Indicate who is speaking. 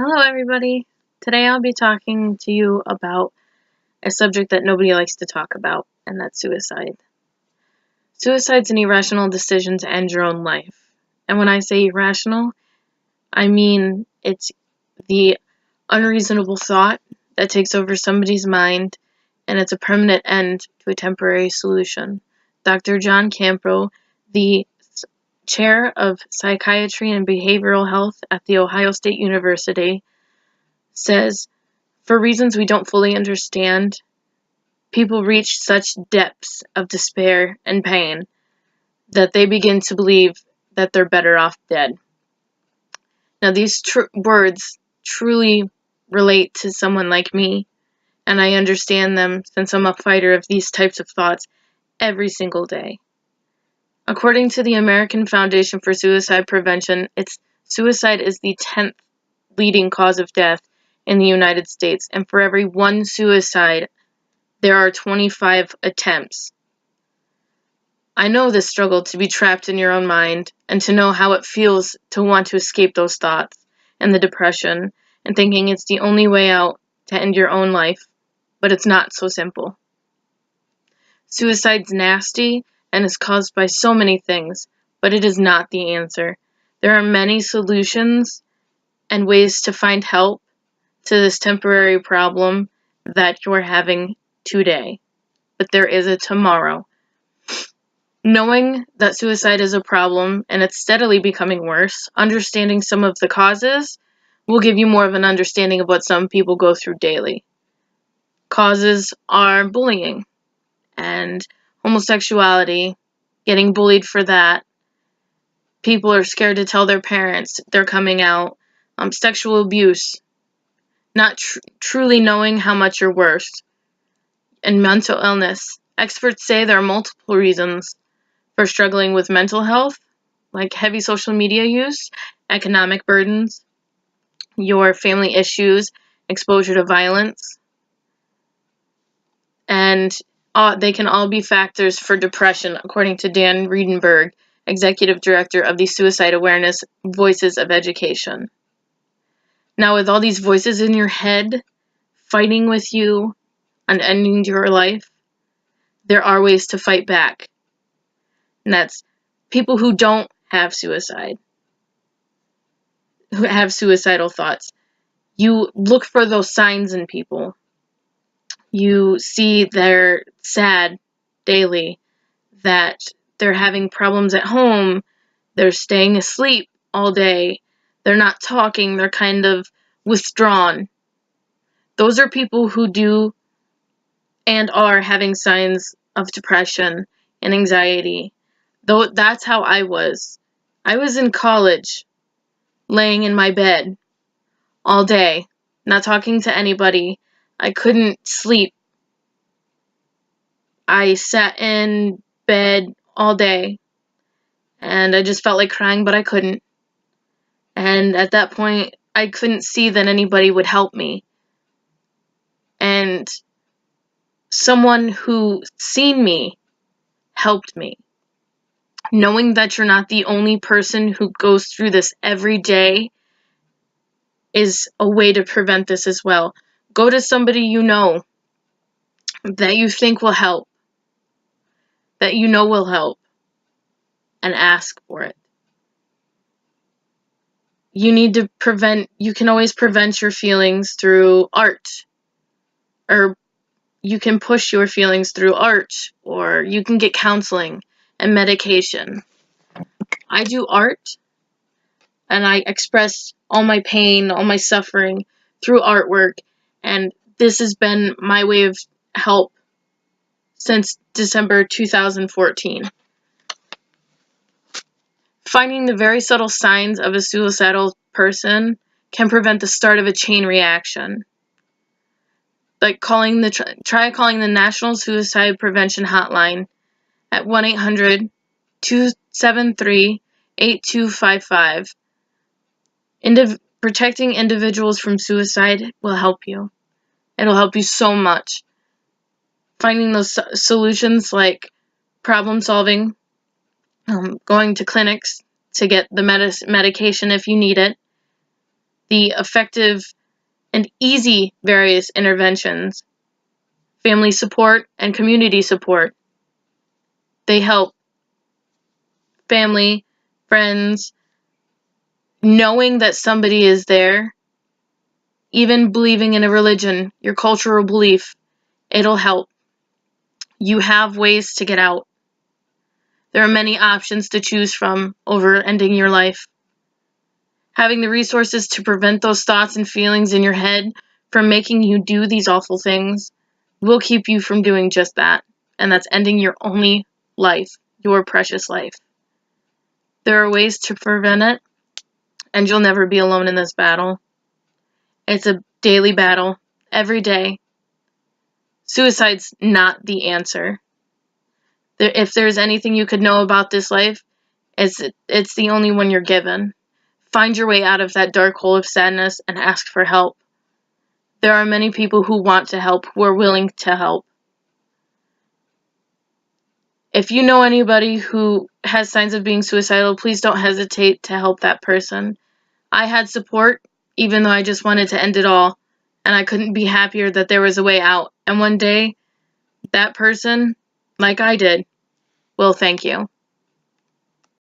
Speaker 1: Hello, everybody. Today I'll be talking to you about a subject that nobody likes to talk about, and that's suicide. Suicide's an irrational decision to end your own life. And when I say irrational, I mean it's the unreasonable thought that takes over somebody's mind, and it's a permanent end to a temporary solution. Dr. John Campbell, the chair of psychiatry and behavioral health at The Ohio State University, says, for reasons we don't fully understand, people reach such depths of despair and pain that they begin to believe that they're better off dead. Now, these words truly relate to someone like me, and I understand them since I'm a fighter of these types of thoughts every single day. According to the American Foundation for Suicide Prevention, suicide is the 10th leading cause of death in the United States, and for every one suicide, there are 25 attempts. I know the struggle to be trapped in your own mind and to know how it feels to want to escape those thoughts and the depression and thinking it's the only way out to end your own life, but it's not so simple. Suicide's nasty and is caused by so many things, but it is not the answer. There are many solutions and ways to find help to this temporary problem that you're having today, but there is a tomorrow. Knowing that suicide is a problem and it's steadily becoming worse, understanding some of the causes will give you more of an understanding of what some people go through daily. Causes are bullying and homosexuality, getting bullied for that. People are scared to tell their parents they're coming out. Sexual abuse, not truly knowing how much you're worth, and mental illness. Experts say there are multiple reasons for struggling with mental health, like heavy social media use, economic burdens, your family issues, exposure to violence, and they can all be factors for depression, according to Dan Riedenberg, Executive Director of the Suicide Awareness Voices of Education. Now, with all these voices in your head fighting with you on ending your life, there are ways to fight back. And that's people who don't have suicide, who have suicidal thoughts. You look for those signs in people. You see they're sad daily, that they're having problems at home, they're staying asleep all day, they're not talking, they're kind of withdrawn. Those are people who do and are having signs of depression and anxiety. Though that's how I was. I was in college, laying in my bed all day, not talking to anybody. I couldn't sleep. I sat in bed all day, and I just felt like crying, but I couldn't. And at that point, I couldn't see that anybody would help me. And someone who seen me helped me. Knowing that you're not the only person who goes through this every day is a way to prevent this as well. Go to somebody you know that you think will help, that you know will help, and ask for it. You can always prevent your feelings through art, or you can push your feelings through art, or you can get counseling and medication. I do art, and I express all my pain, all my suffering through artwork, and this has been my way of help since December 2014. Finding the very subtle signs of a suicidal person can prevent the start of a chain reaction. Like try calling the National Suicide Prevention Hotline at 1-800-273-8255. Protecting individuals from suicide will help you. It'll help you so much. Finding those solutions like problem solving, going to clinics to get the medication if you need it, the effective and easy various interventions, family support and community support. They help family, friends, knowing that somebody is there, even believing in a religion, your cultural belief, it'll help. You have ways to get out. There are many options to choose from over ending your life. Having the resources to prevent those thoughts and feelings in your head from making you do these awful things will keep you from doing just that, and that's ending your only life, your precious life. There are ways to prevent it, and you'll never be alone in this battle. It's a daily battle, every day. Suicide's not the answer. If there's anything you could know about this life, it's the only one you're given. Find your way out of that dark hole of sadness and ask for help. There are many people who want to help, who are willing to help. If you know anybody who has signs of being suicidal, please don't hesitate to help that person. I had support, even though I just wanted to end it all, and I couldn't be happier that there was a way out. And one day, that person, like I did, will thank you.